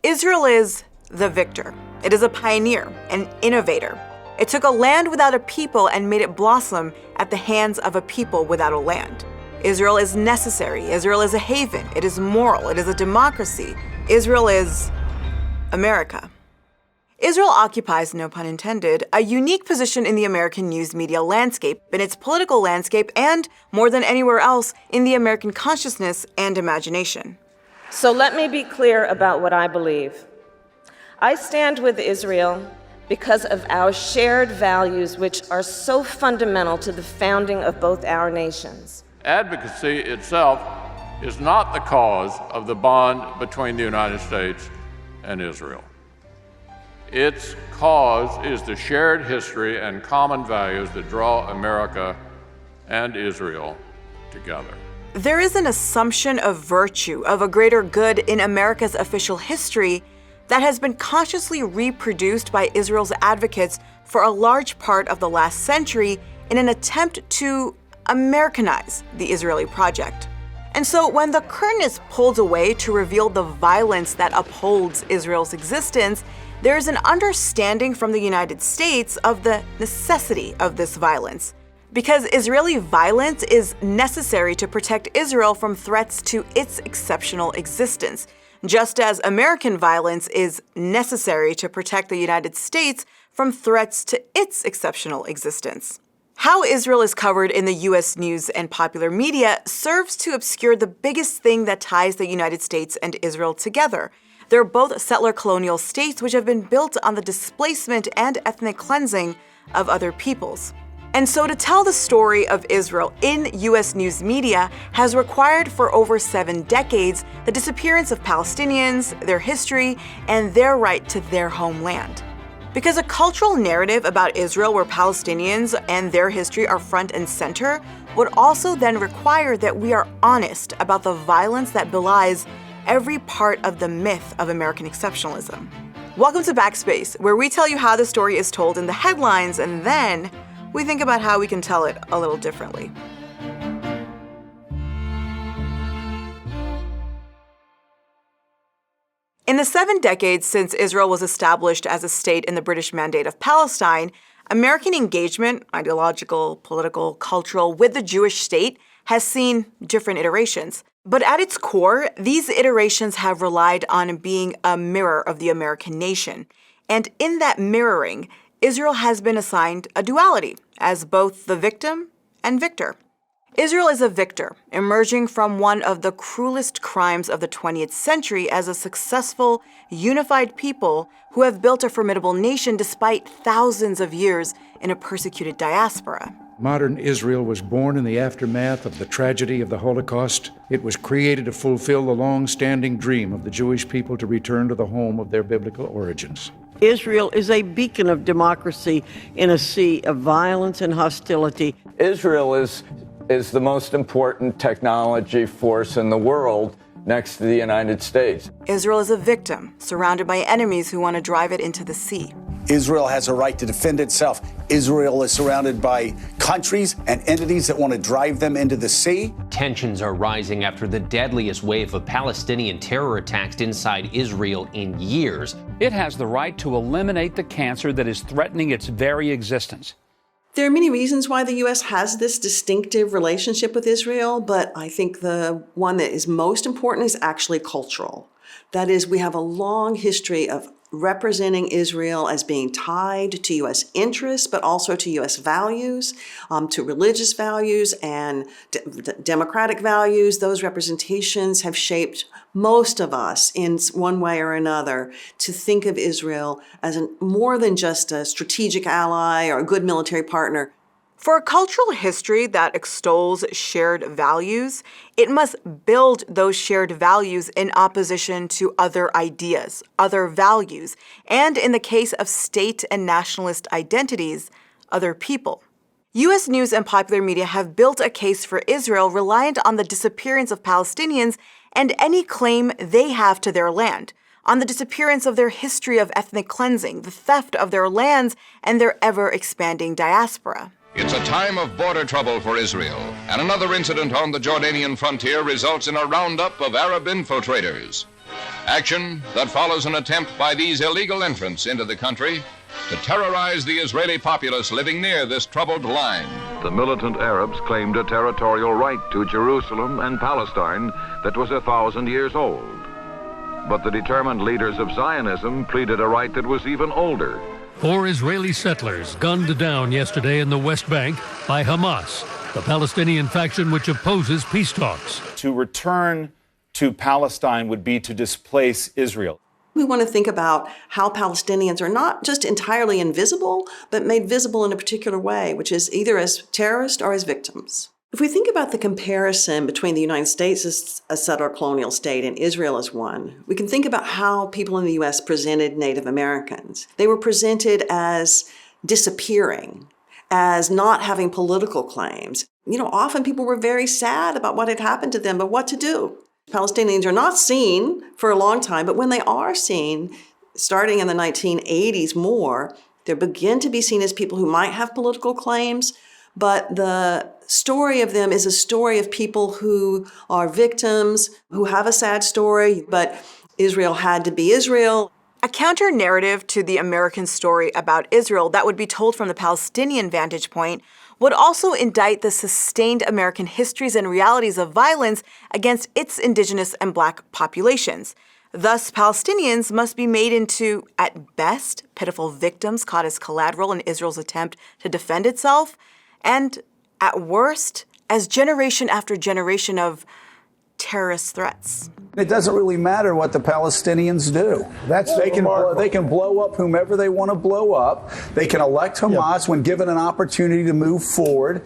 Israel is the victor. It is a pioneer, an innovator. It took a land without a people and made it blossom at the hands of a people without a land. Israel is necessary. Israel is a haven. It is moral. It is a democracy. Israel is America. Israel occupies, no pun intended, a unique position in the American news media landscape, in its political landscape, and, more than anywhere else, in the American consciousness and imagination. So let me be clear about what I believe. I stand with Israel because of our shared values, which are so fundamental to the founding of both our nations. Advocacy itself is not the cause of the bond between the United States and Israel. Its cause is the shared history and common values that draw America and Israel together. There is an assumption of virtue, of a greater good in America's official history that has been consciously reproduced by Israel's advocates for a large part of the last century in an attempt to Americanize the Israeli project. And so when the curtain is pulled away to reveal the violence that upholds Israel's existence, there is an understanding from the United States of the necessity of this violence. Because Israeli violence is necessary to protect Israel from threats to its exceptional existence, just as American violence is necessary to protect the United States from threats to its exceptional existence. How Israel is covered in the U.S. news and popular media serves to obscure the biggest thing that ties the United States and Israel together. They're both settler colonial states which have been built on the displacement and ethnic cleansing of other peoples. And so to tell the story of Israel in U.S. news media has required for over 7 decades the disappearance of Palestinians, their history, and their right to their homeland. Because a cultural narrative about Israel where Palestinians and their history are front and center would also then require that we are honest about the violence that belies every part of the myth of American exceptionalism. Welcome to Backspace, where we tell you how the story is told in the headlines, and then we think about how we can tell it a little differently. In the 7 decades since Israel was established as a state in the British Mandate of Palestine, American engagement, ideological, political, cultural, with the Jewish state has seen different iterations. But at its core, these iterations have relied on being a mirror of the American nation. And in that mirroring, Israel has been assigned a duality as both the victim and victor. Israel is a victor, emerging from one of the cruelest crimes of the 20th century as a successful, unified people who have built a formidable nation despite thousands of years in a persecuted diaspora. Modern Israel was born in the aftermath of the tragedy of the Holocaust. It was created to fulfill the long-standing dream of the Jewish people to return to the home of their biblical origins. Israel is a beacon of democracy in a sea of violence and hostility. Israel is the most important technology force in the world next to the United States. Israel is a victim, surrounded by enemies who want to drive it into the sea. Israel has a right to defend itself. Israel is surrounded by countries and entities that want to drive them into the sea. Tensions are rising after the deadliest wave of Palestinian terror attacks inside Israel in years. It has the right to eliminate the cancer that is threatening its very existence. There are many reasons why the U.S. has this distinctive relationship with Israel, but I think the one that is most important is actually cultural. That is, we have a long history of representing Israel as being tied to U.S. interests, but also to U.S. values, to religious values and democratic values. Those representations have shaped most of us in one way or another to think of Israel as more than just a strategic ally or a good military partner. For a cultural history that extols shared values, it must build those shared values in opposition to other ideas, other values, and in the case of state and nationalist identities, other people. U.S. news and popular media have built a case for Israel reliant on the disappearance of Palestinians and any claim they have to their land, on the disappearance of their history of ethnic cleansing, the theft of their lands, and their ever-expanding diaspora. It's a time of border trouble for Israel, and another incident on the Jordanian frontier results in a roundup of Arab infiltrators. Action that follows an attempt by these illegal entrants into the country to terrorize the Israeli populace living near this troubled line. The militant Arabs claimed a territorial right to Jerusalem and Palestine that was 1,000 years old. But the determined leaders of Zionism pleaded a right that was even older. 4 Israeli settlers gunned down yesterday in the West Bank by Hamas, the Palestinian faction which opposes peace talks. To return to Palestine would be to displace Israel. We want to think about how Palestinians are not just entirely invisible, but made visible in a particular way, which is either as terrorists or as victims. If we think about the comparison between the United States as a settler colonial state and Israel as one, we can think about how people in the U.S. presented Native Americans. They were presented as disappearing, as not having political claims. Often people were very sad about what had happened to them, but what to do? Palestinians are not seen for a long time, but when they are seen, starting in the 1980s more, they begin to be seen as people who might have political claims, but the story of them is a story of people who are victims, who have a sad story, but Israel had to be Israel. A counter-narrative to the American story about Israel that would be told from the Palestinian vantage point would also indict the sustained American histories and realities of violence against its indigenous and Black populations. Thus, Palestinians must be made into, at best, pitiful victims caught as collateral in Israel's attempt to defend itself, and, at worst, as generation after generation of terrorist threats. It doesn't really matter what the Palestinians do. They can blow up whomever they want to blow up. They can elect Hamas when given an opportunity to move forward.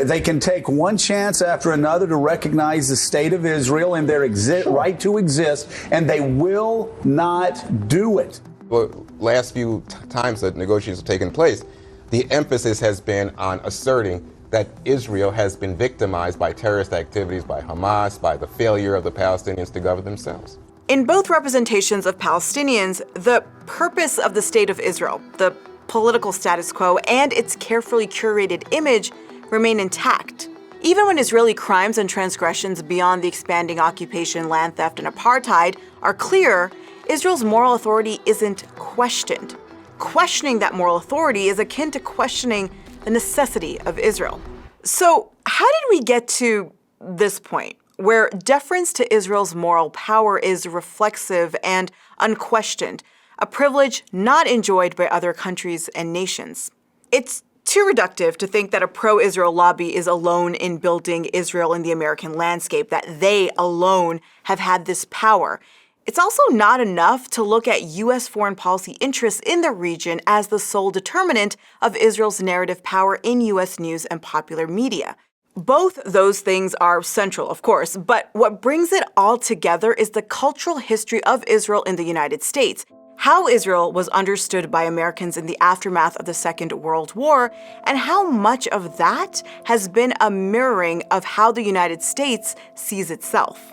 They can take one chance after another to recognize the state of Israel and their right to exist, and they will not do it. Well, last few times that negotiations have taken place, the emphasis has been on asserting that Israel has been victimized by terrorist activities by Hamas, by the failure of the Palestinians to govern themselves. In both representations of Palestinians, the purpose of the State of Israel, the political status quo, and its carefully curated image remain intact. Even when Israeli crimes and transgressions beyond the expanding occupation, land theft, and apartheid are clear, Israel's moral authority isn't questioned. Questioning that moral authority is akin to questioning the necessity of Israel. So, how did we get to this point, where deference to Israel's moral power is reflexive and unquestioned, a privilege not enjoyed by other countries and nations? It's too reductive to think that a pro-Israel lobby is alone in building Israel in the American landscape, that they alone have had this power. It's also not enough to look at U.S. foreign policy interests in the region as the sole determinant of Israel's narrative power in U.S. news and popular media. Both those things are central, of course, but what brings it all together is the cultural history of Israel in the United States, how Israel was understood by Americans in the aftermath of the Second World War, and how much of that has been a mirroring of how the United States sees itself.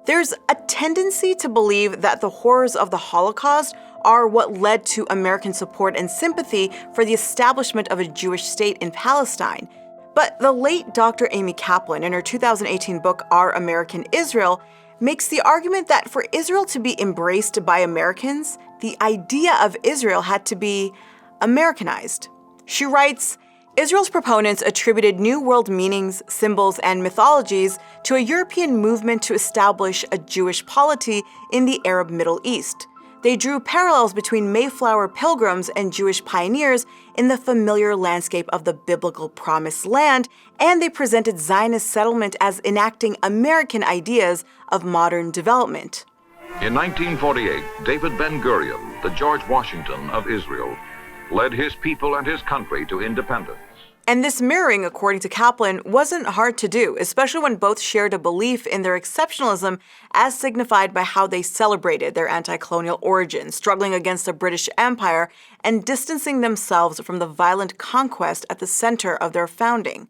There's a tendency to believe that the horrors of the Holocaust are what led to American support and sympathy for the establishment of a Jewish state in Palestine. But the late Dr. Amy Kaplan, in her 2018 book, Our American Israel, makes the argument that for Israel to be embraced by Americans, the idea of Israel had to be Americanized. She writes, Israel's proponents attributed New World meanings, symbols, and mythologies to a European movement to establish a Jewish polity in the Arab Middle East. They drew parallels between Mayflower pilgrims and Jewish pioneers in the familiar landscape of the biblical Promised Land, and they presented Zionist settlement as enacting American ideas of modern development. In 1948, David Ben-Gurion, the George Washington of Israel, led his people and his country to independence. And this mirroring, according to Kaplan, wasn't hard to do, especially when both shared a belief in their exceptionalism as signified by how they celebrated their anti-colonial origins, struggling against the British Empire and distancing themselves from the violent conquest at the center of their founding.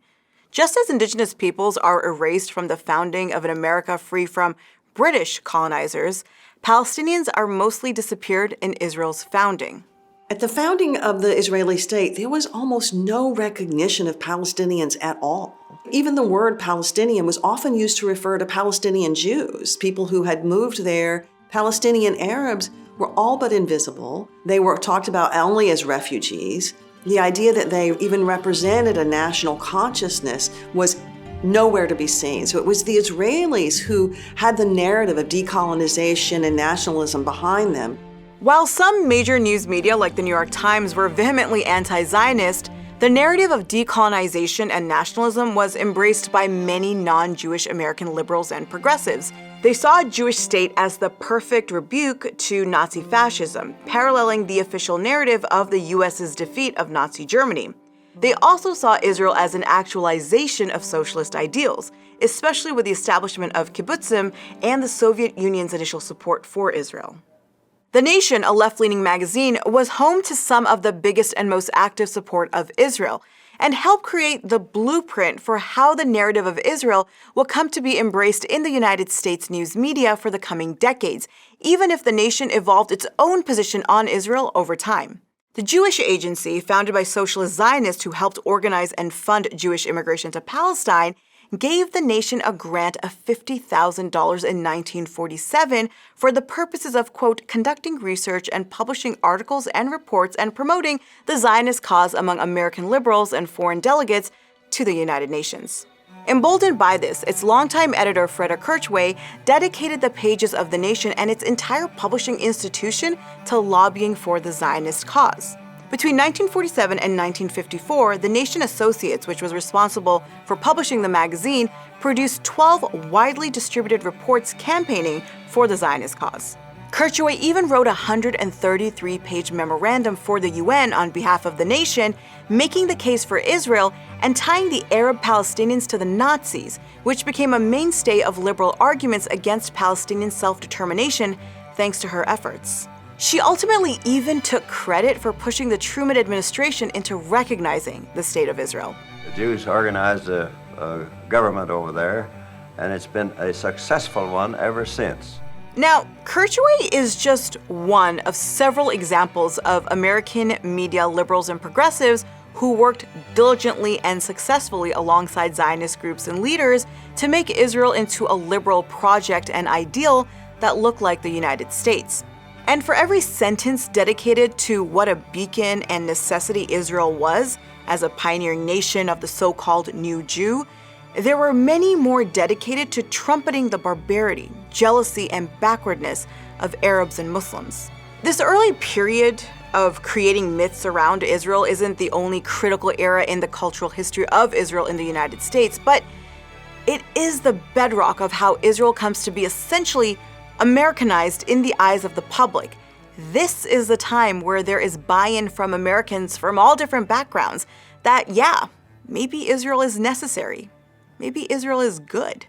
Just as indigenous peoples are erased from the founding of an America free from British colonizers, Palestinians are mostly disappeared in Israel's founding. At the founding of the Israeli state, there was almost no recognition of Palestinians at all. Even the word Palestinian was often used to refer to Palestinian Jews, people who had moved there Palestinian Arabs were all but invisible. They were talked about only as refugees. The idea that they even represented a national consciousness was nowhere to be seen. So it was the Israelis who had the narrative of decolonization and nationalism behind them. While some major news media like the New York Times were vehemently anti-Zionist, the narrative of decolonization and nationalism was embraced by many non-Jewish American liberals and progressives. They saw a Jewish state as the perfect rebuke to Nazi fascism, paralleling the official narrative of the US's defeat of Nazi Germany. They also saw Israel as an actualization of socialist ideals, especially with the establishment of kibbutzim and the Soviet Union's initial support for Israel. The Nation, a left-leaning magazine, was home to some of the biggest and most active support of Israel, and helped create the blueprint for how the narrative of Israel will come to be embraced in the United States news media for the coming decades, even if the Nation evolved its own position on Israel over time. The Jewish Agency, founded by socialist Zionists who helped organize and fund Jewish immigration to Palestine, gave the Nation a grant of $50,000 in 1947 for the purposes of, quote, conducting research and publishing articles and reports and promoting the Zionist cause among American liberals and foreign delegates to the United Nations. Emboldened by this, its longtime editor, Freda Kirchway, dedicated the pages of the Nation and its entire publishing institution to lobbying for the Zionist cause. Between 1947 and 1954, the Nation Associates, which was responsible for publishing the magazine, produced 12 widely distributed reports campaigning for the Zionist cause. Kirchway even wrote a 133-page memorandum for the UN on behalf of the Nation, making the case for Israel and tying the Arab Palestinians to the Nazis, which became a mainstay of liberal arguments against Palestinian self-determination thanks to her efforts. She ultimately even took credit for pushing the Truman administration into recognizing the State of Israel. The Jews organized a government over there, and it's been a successful one ever since. Now, Kirchway is just one of several examples of American media liberals and progressives who worked diligently and successfully alongside Zionist groups and leaders to make Israel into a liberal project and ideal that looked like the United States. And for every sentence dedicated to what a beacon and necessity Israel was as a pioneering nation of the so-called New Jew, there were many more dedicated to trumpeting the barbarity, jealousy, and backwardness of Arabs and Muslims. This early period of creating myths around Israel isn't the only critical era in the cultural history of Israel in the United States, but it is the bedrock of how Israel comes to be essentially Americanized in the eyes of the public. This is the time where there is buy-in from Americans from all different backgrounds that, yeah, maybe Israel is necessary. Maybe Israel is good.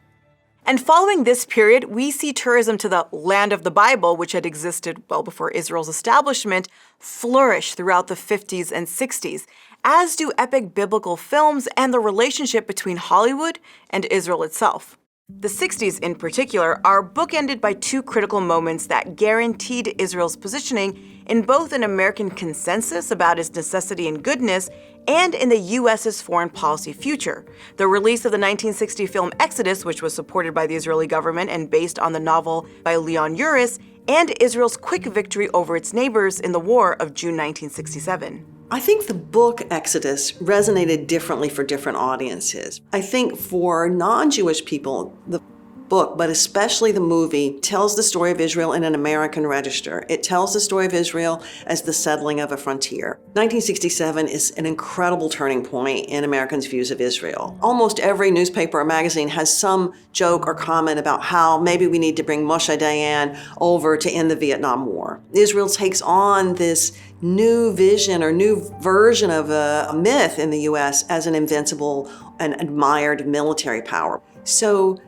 And following this period, we see tourism to the land of the Bible, which had existed well before Israel's establishment, flourish throughout the 50s and 60s, as do epic biblical films and the relationship between Hollywood and Israel itself. The 60s in particular are bookended by two critical moments that guaranteed Israel's positioning in both an American consensus about its necessity and goodness and in the US's foreign policy future. The release of the 1960 film Exodus, which was supported by the Israeli government and based on the novel by Leon Uris, and Israel's quick victory over its neighbors in the war of June 1967. I think the book Exodus resonated differently for different audiences. I think for non-Jewish people, the book, but especially the movie, tells the story of Israel in an American register. It tells the story of Israel as the settling of a frontier. 1967 is an incredible turning point in Americans' views of Israel. Almost every newspaper or magazine has some joke or comment about how maybe we need to bring Moshe Dayan over to end the Vietnam War. Israel takes on this new vision or new version of a myth in the U.S. as an invincible and admired military power. So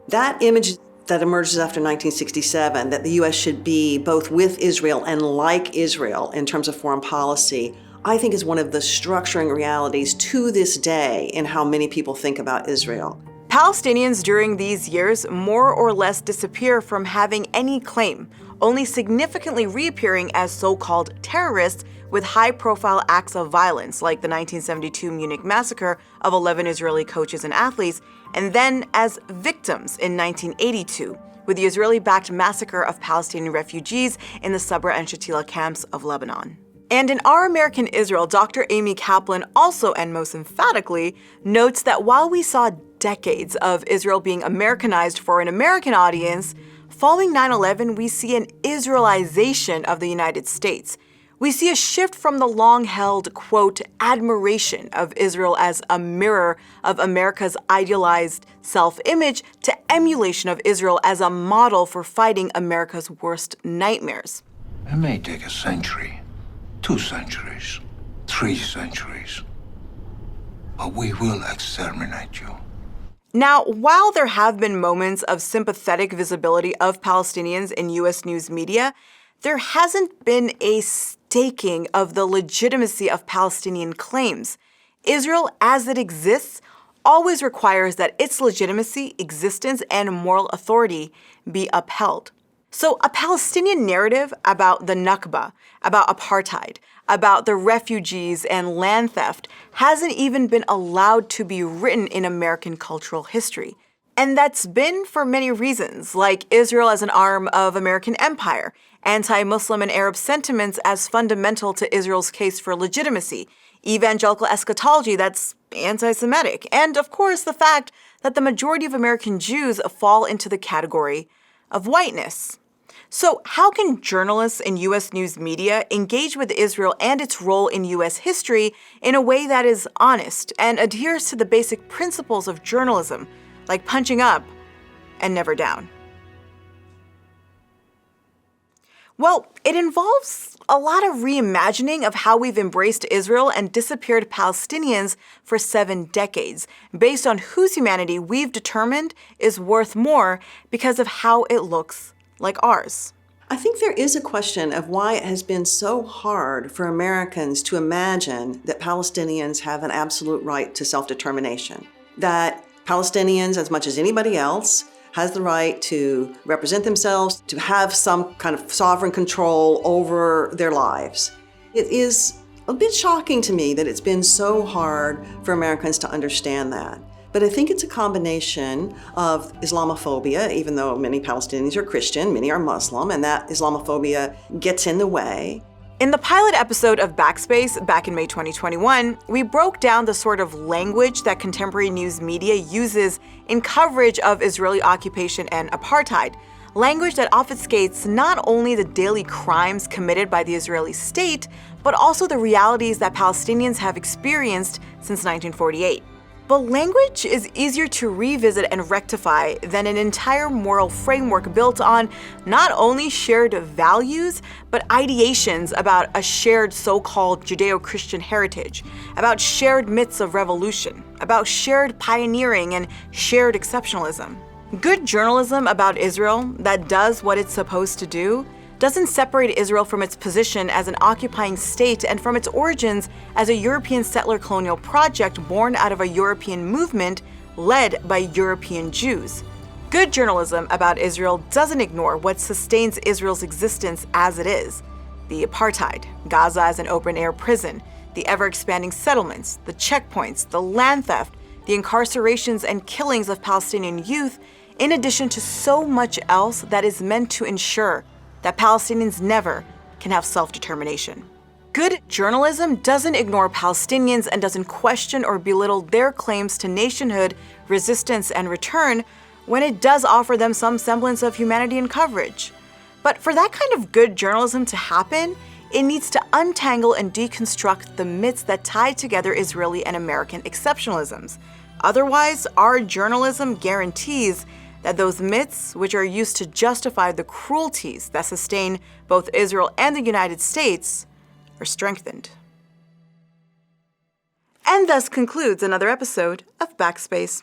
that image that emerges after 1967, that the U.S. should be both with Israel and like Israel in terms of foreign policy, I think is one of the structuring realities to this day in how many people think about Israel. Palestinians during these years more or less disappear from having any claim, only significantly reappearing as so-called terrorists with high-profile acts of violence, like the 1972 Munich massacre of 11 Israeli coaches and athletes, and then as victims in 1982, with the Israeli-backed massacre of Palestinian refugees in the Sabra and Shatila camps of Lebanon. And in Our American Israel, Dr. Amy Kaplan also, and most emphatically, notes that while we saw decades of Israel being Americanized for an American audience, following 9/11, we see an Israelization of the United States. We see a shift from the long-held, quote, admiration of Israel as a mirror of America's idealized self-image to emulation of Israel as a model for fighting America's worst nightmares. It may take a century, 2 centuries, 3 centuries, but we will exterminate you. Now, while there have been moments of sympathetic visibility of Palestinians in U.S. news media, there hasn't been a staking of the legitimacy of Palestinian claims. Israel, as it exists, always requires that its legitimacy, existence, and moral authority be upheld. So a Palestinian narrative about the Nakba, about apartheid, about the refugees and land theft hasn't even been allowed to be written in American cultural history. And that's been for many reasons, like Israel as an arm of American empire, anti-Muslim and Arab sentiments as fundamental to Israel's case for legitimacy, evangelical eschatology that's anti-Semitic, and of course the fact that the majority of American Jews fall into the category of whiteness. So how can journalists in U.S. news media engage with Israel and its role in U.S. history in a way that is honest and adheres to the basic principles of journalism, like punching up and never down? Well, it involves a lot of reimagining of how we've embraced Israel and disappeared Palestinians for 7 decades, based on whose humanity we've determined is worth more because of how it looks like ours. I think there is a question of why it has been so hard for Americans to imagine that Palestinians have an absolute right to self-determination, that Palestinians, as much as anybody else, has the right to represent themselves, to have some kind of sovereign control over their lives. It is a bit shocking to me that it's been so hard for Americans to understand that. But I think it's a combination of Islamophobia, even though many Palestinians are Christian, many are Muslim, and that Islamophobia gets in the way. In the pilot episode of Backspace back in May 2021, we broke down the sort of language that contemporary news media uses in coverage of Israeli occupation and apartheid. Language that obfuscates not only the daily crimes committed by the Israeli state, but also the realities that Palestinians have experienced since 1948. But language is easier to revisit and rectify than an entire moral framework built on not only shared values, but ideations about a shared so-called Judeo-Christian heritage, about shared myths of revolution, about shared pioneering and shared exceptionalism. Good journalism about Israel that does what it's supposed to do doesn't separate Israel from its position as an occupying state and from its origins as a European settler colonial project born out of a European movement led by European Jews. Good journalism about Israel doesn't ignore what sustains Israel's existence as it is: the apartheid, Gaza as an open-air prison, the ever-expanding settlements, the checkpoints, the land theft, the incarcerations and killings of Palestinian youth, in addition to so much else that is meant to ensure that Palestinians never can have self-determination. Good journalism doesn't ignore Palestinians and doesn't question or belittle their claims to nationhood, resistance, and return when it does offer them some semblance of humanity and coverage. But for that kind of good journalism to happen, it needs to untangle and deconstruct the myths that tie together Israeli and American exceptionalisms. Otherwise, our journalism guarantees that those myths, which are used to justify the cruelties that sustain both Israel and the United States, are strengthened. And thus concludes another episode of Backspace.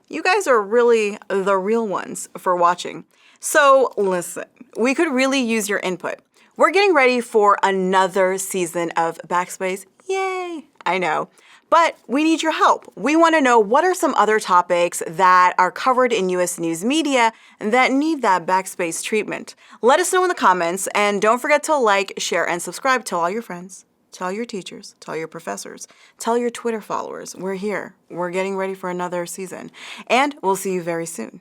You guys are really the real ones for watching. So listen, we could really use your input. We're getting ready for another season of Backspace. Yay! I know. But we need your help. We want to know what are some other topics that are covered in U.S. news media that need that Backspace treatment. Let us know in the comments, and don't forget to like, share, and subscribe. Tell all your friends, tell your teachers, tell your professors, tell your Twitter followers. We're here. We're getting ready for another season. And we'll see you very soon.